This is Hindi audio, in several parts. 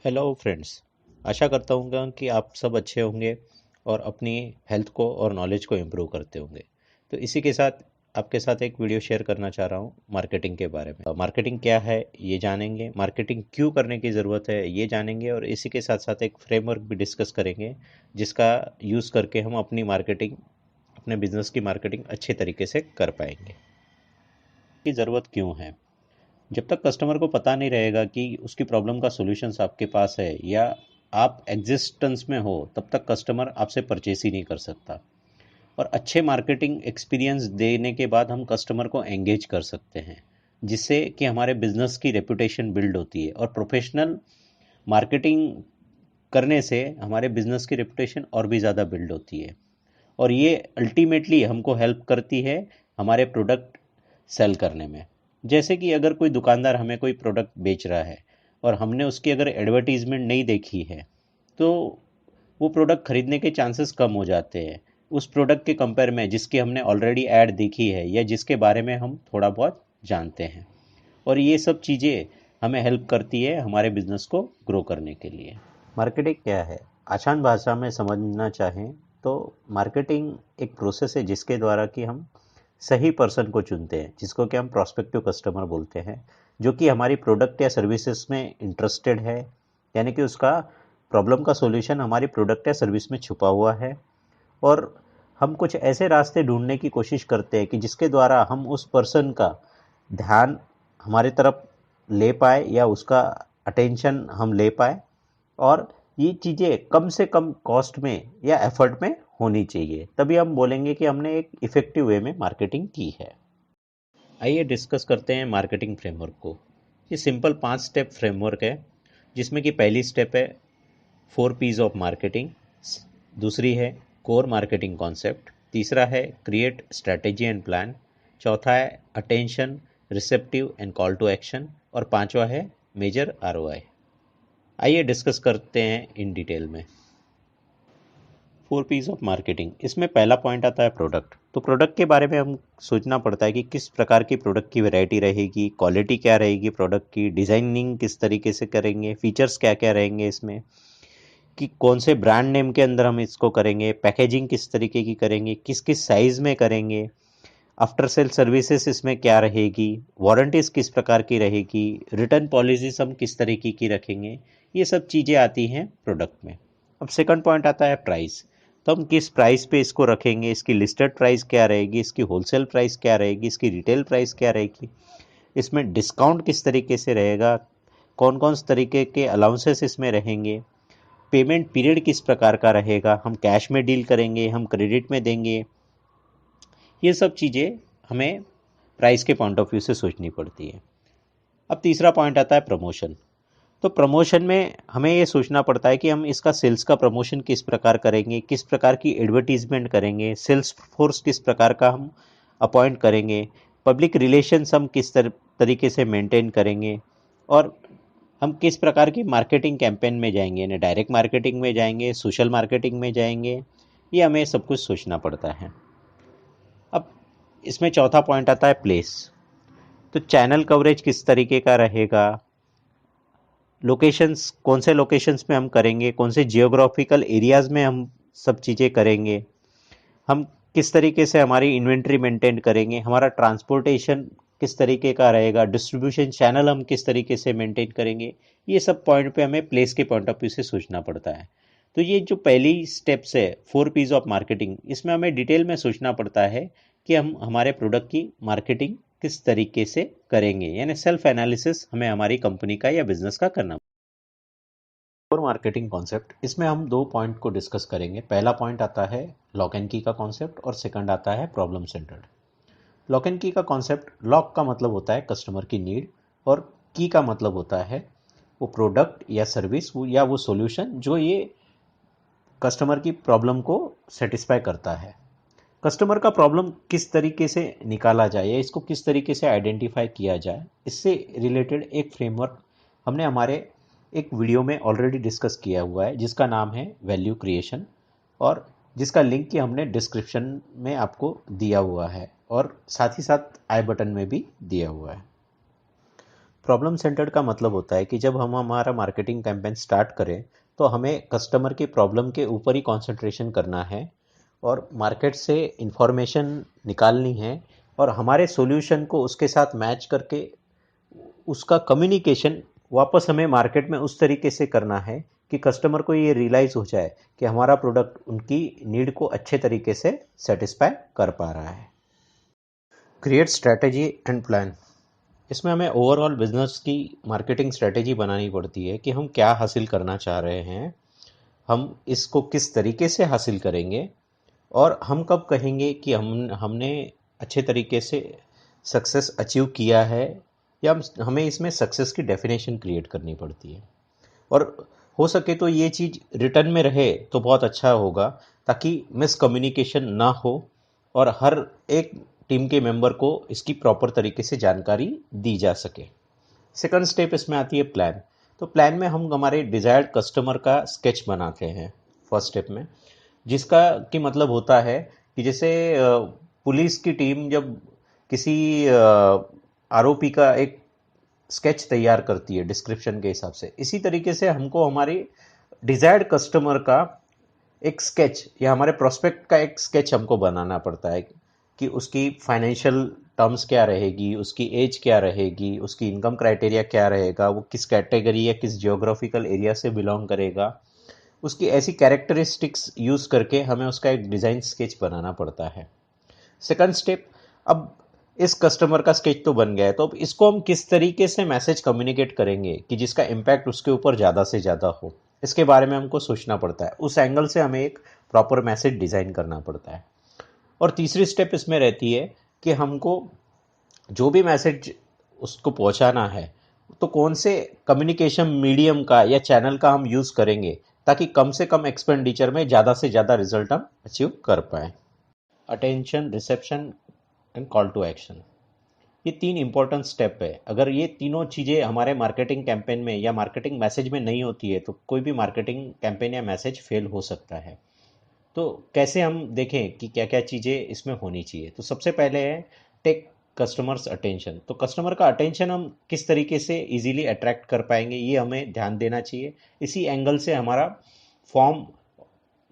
Hello friends. आशा करता हूँ कि आप सब अच्छे होंगे और अपनी हेल्थ को और नॉलेज को इम्प्रूव करते होंगे। तो इसी के साथ आपके साथ एक वीडियो शेयर करना चाह रहा हूँ मार्केटिंग के बारे में। मार्केटिंग क्या है ये जानेंगे, मार्केटिंग क्यों करने की ज़रूरत है ये जानेंगे और इसी के साथ साथ एक फ्रेमवर्क भी डिस्कस करेंगे जिसका यूज़ करके हम अपनी मार्केटिंग, अपने बिजनेस की मार्केटिंग अच्छे तरीके से कर पाएंगे। की ज़रूरत क्यों है? जब तक कस्टमर को पता नहीं रहेगा कि उसकी प्रॉब्लम का सॉल्यूशंस आपके पास है या आप एग्जिस्टेंस में हो, तब तक कस्टमर आपसे परचेस ही नहीं कर सकता। और अच्छे मार्केटिंग एक्सपीरियंस देने के बाद हम कस्टमर को एंगेज कर सकते हैं, जिससे कि हमारे बिजनेस की रेपुटेशन बिल्ड होती है। और प्रोफेशनल मार्केटिंग करने से हमारे बिजनेस की रेपुटेशन और भी ज़्यादा बिल्ड होती है और ये अल्टीमेटली हमको हेल्प करती है हमारे प्रोडक्ट सेल करने में। जैसे कि अगर कोई दुकानदार हमें कोई प्रोडक्ट बेच रहा है और हमने उसकी अगर एडवर्टीजमेंट नहीं देखी है, तो वो प्रोडक्ट खरीदने के चांसेस कम हो जाते हैं उस प्रोडक्ट के कंपेयर में जिसकी हमने ऑलरेडी ऐड देखी है या जिसके बारे में हम थोड़ा बहुत जानते हैं। और ये सब चीज़ें हमें हेल्प करती है हमारे बिजनेस को ग्रो करने के लिए। मार्केटिंग क्या है? आसान भाषा में समझना चाहें तो मार्केटिंग एक प्रोसेस है जिसके द्वारा कि हम सही पर्सन को चुनते हैं, जिसको कि हम प्रोस्पेक्टिव कस्टमर बोलते हैं, जो कि हमारी प्रोडक्ट या सर्विसेज में इंटरेस्टेड है। यानी कि उसका प्रॉब्लम का सॉल्यूशन हमारी प्रोडक्ट या सर्विस में छुपा हुआ है। और हम कुछ ऐसे रास्ते ढूंढने की कोशिश करते हैं कि जिसके द्वारा हम उस पर्सन का ध्यान हमारी तरफ ले पाए या उसका अटेंशन हम ले पाए। और ये चीज़ें कम से कम कॉस्ट में या एफर्ट में होनी चाहिए, तभी हम बोलेंगे कि हमने एक इफ़ेक्टिव वे में मार्केटिंग की है। आइए डिस्कस करते हैं मार्केटिंग फ्रेमवर्क को। ये सिंपल 5 स्टेप फ्रेमवर्क है, जिसमें कि पहली स्टेप है 4 पीज ऑफ मार्केटिंग, दूसरी है कोर मार्केटिंग कॉन्सेप्ट, तीसरा है क्रिएट स्ट्रैटेजी एंड प्लान, चौथा है attention, receptive and call to action और पांचवा है मेजर आरओआई। आइए डिस्कस करते हैं इन डिटेल में। 4 पीस ऑफ मार्केटिंग, इसमें पहला पॉइंट आता है प्रोडक्ट। तो प्रोडक्ट के बारे में हम सोचना पड़ता है कि किस प्रकार की प्रोडक्ट की वैरायटी रहेगी, क्वालिटी क्या रहेगी प्रोडक्ट की, डिज़ाइनिंग किस तरीके से करेंगे, फीचर्स क्या क्या रहेंगे इसमें, कि कौन से ब्रांड नेम के अंदर हम इसको करेंगे, पैकेजिंग किस तरीके की करेंगे, किस किस साइज़ में करेंगे, आफ्टर सेल सर्विसेज इसमें क्या रहेगी, वारंटीज़ किस प्रकार की रहेगी, रिटर्न पॉलिसीज हम किस तरीके की रखेंगे। ये सब चीज़ें आती हैं प्रोडक्ट में। अब सेकंड पॉइंट आता है प्राइस। तो हम किस प्राइस पे इसको रखेंगे, इसकी लिस्टेड प्राइस क्या रहेगी, इसकी होलसेल प्राइस क्या रहेगी, इसकी रिटेल प्राइस क्या रहेगी, इसमें डिस्काउंट किस तरीके से रहेगा, कौन कौन से तरीके के अलाउंसेस इसमें रहेंगे, पेमेंट पीरियड किस प्रकार का रहेगा, हम कैश में डील करेंगे, हम क्रेडिट में देंगे। ये सब चीज़ें हमें प्राइस के पॉइंट ऑफ व्यू से सोचनी पड़ती है। अब तीसरा पॉइंट आता है प्रमोशन। तो प्रमोशन में हमें ये सोचना पड़ता है कि हम इसका सेल्स का प्रमोशन किस प्रकार करेंगे, किस प्रकार की एडवर्टीजमेंट करेंगे, सेल्स फोर्स किस प्रकार का हम अपॉइंट करेंगे, पब्लिक रिलेशंस हम किस तरीके से मेंटेन करेंगे, और हम किस प्रकार की मार्केटिंग कैंपेन में जाएंगे, यानी डायरेक्ट मार्केटिंग में जाएंगे, सोशल मार्केटिंग में जाएंगे। ये हमें सब कुछ सोचना पड़ता है। अब इसमें चौथा पॉइंट आता है प्लेस। तो चैनल कवरेज किस तरीके का रहेगा, लोकेशंस कौन से लोकेशंस में हम करेंगे, कौन से जियोग्राफिकल एरियाज़ में हम सब चीज़ें करेंगे, हम किस तरीके से हमारी इन्वेंट्री मेंटेन करेंगे, हमारा ट्रांसपोर्टेशन किस तरीके का रहेगा, डिस्ट्रीब्यूशन चैनल हम किस तरीके से मेंटेन करेंगे। ये सब पॉइंट पे हमें प्लेस के पॉइंट ऑफ व्यू से सोचना पड़ता है। तो ये जो पहली स्टेप्स है 4 पीस ऑफ मार्केटिंग, इसमें हमें डिटेल में सोचना पड़ता है कि हम हमारे प्रोडक्ट की मार्केटिंग किस तरीके से करेंगे, यानी सेल्फ एनालिसिस हमें हमारी कंपनी का या बिजनेस का करना। और मार्केटिंग कॉन्सेप्ट, इसमें हम दो पॉइंट को डिस्कस करेंगे। पहला पॉइंट आता है लॉक एंड की का कॉन्सेप्ट और सेकंड आता है प्रॉब्लम सेंटर्ड। लॉक एंड की का कॉन्सेप्ट, लॉक का मतलब होता है कस्टमर की नीड और की का मतलब होता है वो प्रोडक्ट या सर्विस या वो सॉल्यूशन जो ये कस्टमर की प्रॉब्लम को सेटिस्फाई करता है। कस्टमर का प्रॉब्लम किस तरीके से निकाला जाए या इसको किस तरीके से आइडेंटिफाई किया जाए, इससे रिलेटेड एक फ्रेमवर्क हमने हमारे एक वीडियो में ऑलरेडी डिस्कस किया हुआ है, जिसका नाम है वैल्यू क्रिएशन, और जिसका लिंक कि हमने डिस्क्रिप्शन में आपको दिया हुआ है और साथ ही साथ आई बटन में भी दिया हुआ है। प्रॉब्लम सेंटर्ड का मतलब होता है कि जब हम हमारा मार्केटिंग कैंपेन स्टार्ट करें तो हमें कस्टमर की प्रॉब्लम के ऊपर ही कंसंट्रेशन करना है और मार्केट से इंफॉर्मेशन निकालनी है और हमारे सॉल्यूशन को उसके साथ मैच करके उसका कम्युनिकेशन वापस हमें मार्केट में उस तरीके से करना है कि कस्टमर को ये रियलाइज़ हो जाए कि हमारा प्रोडक्ट उनकी नीड को अच्छे तरीके से सेटिस्फाई कर पा रहा है। Create strategy and plan. इसमें हमें ओवरऑल बिजनेस की मार्केटिंग स्ट्रैटेजी बनानी पड़ती है कि हम क्या हासिल करना चाह रहे हैं, हम इसको किस तरीके से हासिल करेंगे और हम कब कहेंगे कि हमने अच्छे तरीके से सक्सेस अचीव किया है, या हमें इसमें सक्सेस की डेफिनेशन क्रिएट करनी पड़ती है। और हो सके तो ये चीज़ रिटर्न में रहे तो बहुत अच्छा होगा ताकि मिसकम्युनिकेशन ना हो और हर एक टीम के मेंबर को इसकी प्रॉपर तरीके से जानकारी दी जा सके। सेकंड स्टेप इसमें आती है प्लान। तो प्लान में हम हमारे डिज़ायर्ड कस्टमर का स्केच बनाते हैं फर्स्ट स्टेप में, जिसका कि मतलब होता है कि जैसे पुलिस की टीम जब किसी आरोपी का एक स्केच तैयार करती है डिस्क्रिप्शन के हिसाब से, इसी तरीके से हमको हमारी डिजायर्ड कस्टमर का एक स्केच या हमारे प्रोस्पेक्ट का एक स्केच हमको बनाना पड़ता है कि उसकी फाइनेंशियल टर्म्स क्या रहेगी, उसकी एज क्या रहेगी, उसकी इनकम क्राइटेरिया क्या रहेगा, वो किस कैटेगरी या किस जियोग्राफिकल एरिया से बिलोंग करेगा, उसकी ऐसी कैरेक्टरिस्टिक्स यूज़ करके हमें उसका एक डिज़ाइन स्केच बनाना पड़ता है। सेकंड स्टेप, अब इस कस्टमर का स्केच तो बन गया है, तो अब इसको हम किस तरीके से मैसेज कम्युनिकेट करेंगे कि जिसका इम्पैक्ट उसके ऊपर ज़्यादा से ज़्यादा हो, इसके बारे में हमको सोचना पड़ता है। उस एंगल से हमें एक प्रॉपर मैसेज डिज़ाइन करना पड़ता है। और तीसरी स्टेप इसमें रहती है कि हमको जो भी मैसेज उसको पहुंचाना है तो कौन से कम्युनिकेशन मीडियम का या चैनल का हम यूज़ करेंगे ताकि कम से कम एक्सपेंडिचर में ज़्यादा से ज़्यादा रिजल्ट हम अचीव कर पाएँ। Attention, reception and call to action, ये तीन इंपॉर्टेंट स्टेप है। अगर ये तीनों चीज़ें हमारे मार्केटिंग कैंपेन में या मार्केटिंग मैसेज में नहीं होती है तो कोई भी मार्केटिंग कैंपेन या मैसेज फेल हो सकता है। तो कैसे हम देखें कि क्या क्या चीज़ें इसमें होनी चाहिए। तो सबसे पहले है टेक कस्टमर्स अटेंशन। तो कस्टमर का अटेंशन हम किस तरीके से इजीली अट्रैक्ट कर पाएंगे, ये हमें ध्यान देना चाहिए। इसी एंगल से हमारा फॉर्म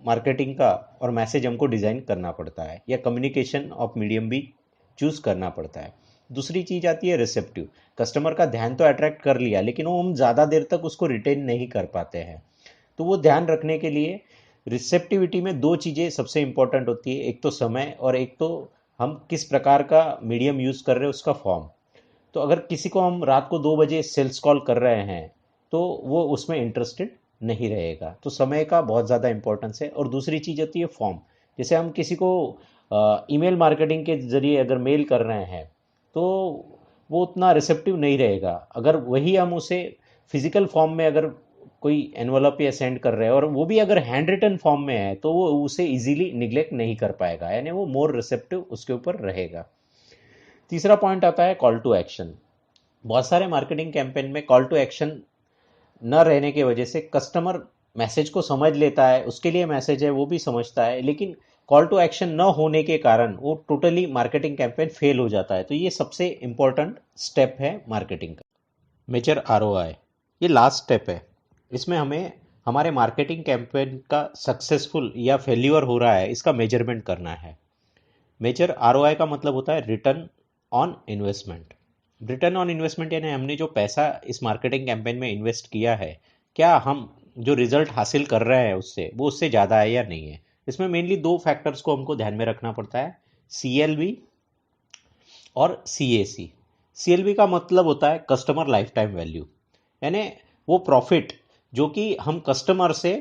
मार्केटिंग का और मैसेज हमको डिज़ाइन करना पड़ता है या कम्युनिकेशन ऑफ मीडियम भी चूज़ करना पड़ता है। दूसरी चीज़ आती है रिसेप्टिव। कस्टमर का ध्यान तो अट्रैक्ट कर लिया लेकिन वो हम ज़्यादा देर तक उसको रिटेन नहीं कर पाते हैं, तो वो ध्यान रखने के लिए रिसेप्टिविटी में दो चीज़ें सबसे इंपॉर्टेंट होती है, एक तो समय और एक तो हम किस प्रकार का मीडियम यूज़ कर रहे हैं उसका फॉर्म। तो अगर किसी को हम रात को 2 बजे सेल्स कॉल कर रहे हैं तो वो उसमें इंटरेस्टेड नहीं रहेगा। तो समय का बहुत ज़्यादा इंपॉर्टेंस है। और दूसरी चीज़ होती है फॉर्म। जैसे हम किसी को ईमेल मार्केटिंग के ज़रिए अगर मेल कर रहे हैं तो वो उतना रिसेप्टिव नहीं रहेगा। अगर वही हम उसे फिजिकल फॉर्म में अगर कोई एनवलप या सेंड कर रहे हैं और वो भी अगर हैंड रिटन फॉर्म में है तो वो उसे इजीली निग्लेक्ट नहीं कर पाएगा, यानी वो मोर रिसेप्टिव उसके ऊपर रहेगा। तीसरा पॉइंट आता है कॉल टू एक्शन। बहुत सारे मार्केटिंग कैंपेन में कॉल टू एक्शन न रहने की वजह से कस्टमर मैसेज को समझ लेता है, उसके लिए मैसेज है वो भी समझता है, लेकिन कॉल टू एक्शन न होने के कारण वो टोटली मार्केटिंग कैंपेन फेल हो जाता है। तो ये सबसे इंपॉर्टेंट स्टेप है मार्केटिंग का। मेजर आरओआई, ये लास्ट स्टेप है। इसमें हमें हमारे मार्केटिंग कैंपेन का सक्सेसफुल या फेल्यूर हो रहा है इसका मेजरमेंट करना है। मेजर आरओआई का मतलब होता है return on investment. Return on investment यानी हमने जो पैसा इस मार्केटिंग कैंपेन में इन्वेस्ट किया है, क्या हम जो रिजल्ट हासिल कर रहे हैं उससे वो उससे ज़्यादा है या नहीं है। इसमें मेनली दो फैक्टर्स को हमको ध्यान में रखना पड़ता है, सीएलवी और सीएसी। सीएलवी का मतलब होता है कस्टमर लाइफ टाइम वैल्यू, यानी वो प्रॉफिट जो कि हम कस्टमर से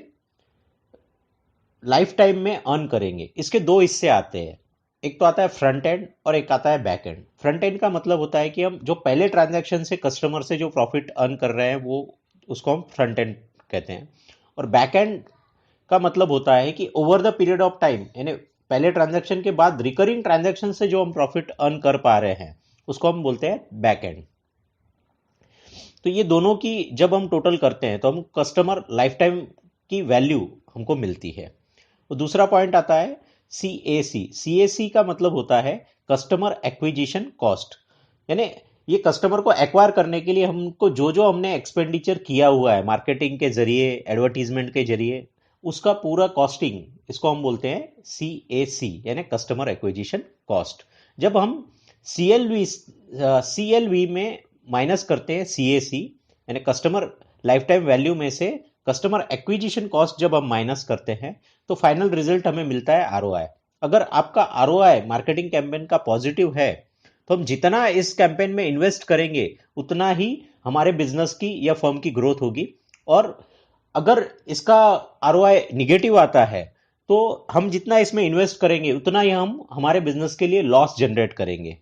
लाइफ टाइम में अर्न करेंगे। इसके दो हिस्से आते हैं, एक तो आता है फ्रंट एंड और एक आता है बैक एंड। फ्रंट एंड का मतलब होता है कि हम जो पहले ट्रांजैक्शन से कस्टमर से जो प्रॉफिट अर्न कर रहे हैं वो उसको हम फ्रंट एंड कहते हैं। और बैक एंड का मतलब होता है कि over the period of time, यानी पहले ट्रांजैक्शन के बाद रिकरिंग ट्रांजैक्शन से जो हम प्रॉफिट अर्न कर पा रहे हैं उसको हम बोलते हैं बैक एंड। तो ये दोनों की जब हम टोटल करते हैं तो हम कस्टमर लाइफ टाइम की वैल्यू हमको मिलती है। और दूसरा पॉइंट आता है सीएसी। सीएसी का मतलब होता है कस्टमर एक्विजिशन कॉस्ट, यानी ये कस्टमर को एक्वायर करने के लिए हमको जो जो हमने एक्सपेंडिचर किया हुआ है मार्केटिंग के जरिए, एडवर्टीजमेंट के जरिए, उसका पूरा कॉस्टिंग, इसको हम बोलते हैं CAC यानी कस्टमर एक्विजिशन कॉस्ट। जब हम CLV में माइनस करते हैं CAC यानी कस्टमर लाइफ टाइम वैल्यू में से कस्टमर एक्विजिशन कॉस्ट जब हम माइनस करते हैं तो फाइनल रिजल्ट हमें मिलता है ROI। अगर आपका ROI मार्केटिंग कैंपेन का पॉजिटिव है तो हम जितना इस कैंपेन में इन्वेस्ट करेंगे उतना ही हमारे बिजनेस की या फर्म की ग्रोथ होगी। और अगर इसका ROI निगेटिव आता है तो हम जितना इसमें इन्वेस्ट करेंगे उतना ही हम हमारे बिजनेस के लिए लॉस जनरेट करेंगे।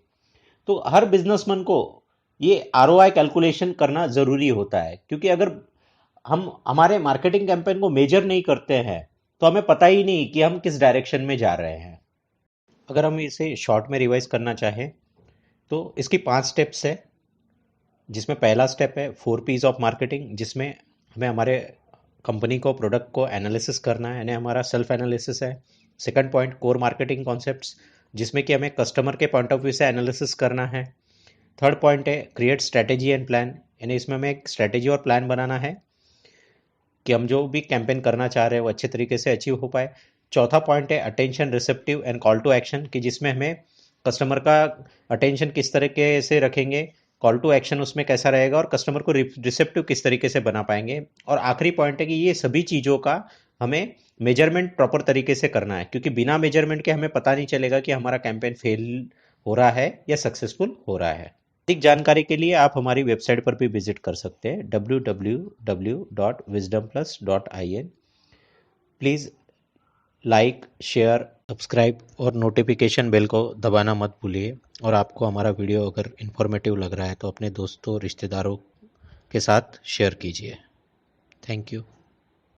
तो हर बिजनेसमैन को ये ROI कैलकुलेशन करना जरूरी होता है, क्योंकि अगर हम हमारे मार्केटिंग कैंपेन को मेजर नहीं करते हैं तो हमें पता ही नहीं कि हम किस डायरेक्शन में जा रहे हैं। अगर हम इसे शॉर्ट में रिवाइज करना चाहें तो इसकी 5 स्टेप्स है, जिसमें पहला स्टेप है 4 P's ऑफ मार्केटिंग, जिसमें हमें हमारे कंपनी को, प्रोडक्ट को एनालिसिस करना है, यानी हमारा सेल्फ एनालिसिस है। Second point core marketing concepts, जिसमें कि हमें कस्टमर के पॉइंट ऑफ व्यू से एनालिसिस करना है। थर्ड पॉइंट है क्रिएट स्ट्रेटेजी एंड प्लान, यानी इसमें हमें एक स्ट्रेटेजी और प्लान बनाना है कि हम जो भी कैंपेन करना चाह रहे हैं वो अच्छे तरीके से अचीव हो पाए। चौथा पॉइंट है attention, receptive and call to action, कि जिसमें हमें कस्टमर का अटेंशन किस तरीके से रखेंगे, कॉल टू एक्शन उसमें कैसा रहेगा और कस्टमर को रिसेप्टिव किस तरीके से बना पाएंगे। और आखिरी पॉइंट है कि ये सभी चीज़ों का हमें मेजरमेंट प्रॉपर तरीके से करना है, क्योंकि बिना मेजरमेंट के हमें पता नहीं चलेगा कि हमारा कैंपेन फेल हो रहा है या सक्सेसफुल हो रहा है। अधिक जानकारी के लिए आप हमारी वेबसाइट पर भी विजिट कर सकते हैं www.wisdomplus.in। Please like, share, subscribe और नोटिफिकेशन बेल को दबाना मत भूलिए। और आपको हमारा वीडियो अगर इन्फॉर्मेटिव लग रहा है तो अपने दोस्तों, रिश्तेदारों के साथ शेयर कीजिए। Thank you.